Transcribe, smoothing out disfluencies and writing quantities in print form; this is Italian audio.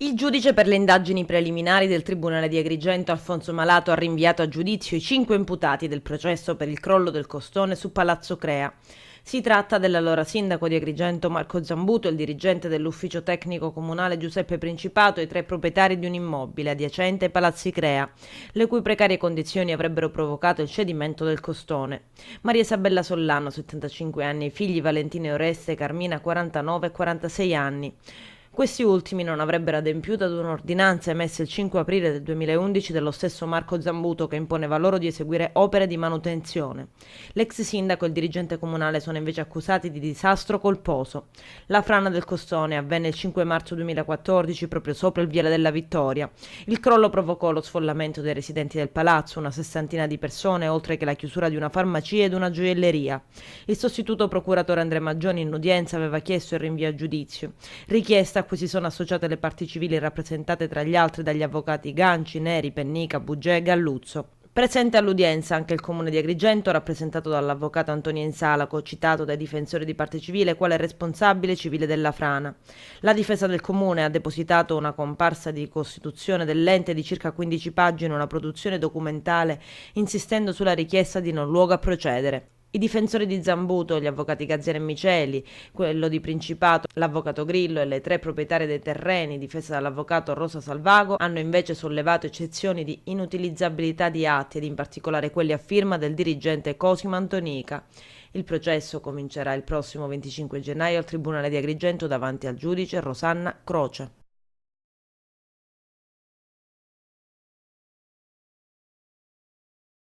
Il giudice per le indagini preliminari del Tribunale di Agrigento, Alfonso Malato, ha rinviato a giudizio i 5 imputati del processo per il crollo del costone su Palazzo Crea. Si tratta dell'allora sindaco di Agrigento Marco Zambuto, il dirigente dell'ufficio tecnico comunale Giuseppe Principato e i 3 proprietari di un immobile adiacente ai Palazzi Crea, le cui precarie condizioni avrebbero provocato il cedimento del costone. Maria Isabella Sollano, 75 anni, e i figli Valentina e Oreste e Carmina, 49 e 46 anni. Questi ultimi non avrebbero adempiuto ad un'ordinanza emessa il 5 aprile del 2011 dello stesso Marco Zambuto che imponeva loro di eseguire opere di manutenzione. L'ex sindaco e il dirigente comunale sono invece accusati di disastro colposo. La frana del costone avvenne il 5 marzo 2014 proprio sopra il Viale della Vittoria. Il crollo provocò lo sfollamento dei residenti del palazzo, una sessantina di persone, oltre che la chiusura di una farmacia ed una gioielleria. Il sostituto procuratore Andrea Maggioni in udienza aveva chiesto il rinvio a giudizio, richiesta a cui si sono associate le parti civili rappresentate tra gli altri dagli avvocati Ganci, Neri, Pennica, Bugè e Galluzzo. Presente all'udienza anche il comune di Agrigento, rappresentato dall'avvocato Antonio Insalaco, citato dai difensori di parte civile quale responsabile civile della frana. La difesa del comune ha depositato una comparsa di costituzione dell'ente di circa 15 pagine, una produzione documentale, insistendo sulla richiesta di non luogo a procedere. I difensori di Zambuto, gli avvocati Gazzera e Miceli, quello di Principato, l'avvocato Grillo e le 3 proprietarie dei terreni, difese dall'avvocato Rosa Salvago, hanno invece sollevato eccezioni di inutilizzabilità di atti ed in particolare quelli a firma del dirigente Cosimo Antonica. Il processo comincerà il prossimo 25 gennaio al Tribunale di Agrigento davanti al giudice Rosanna Croce.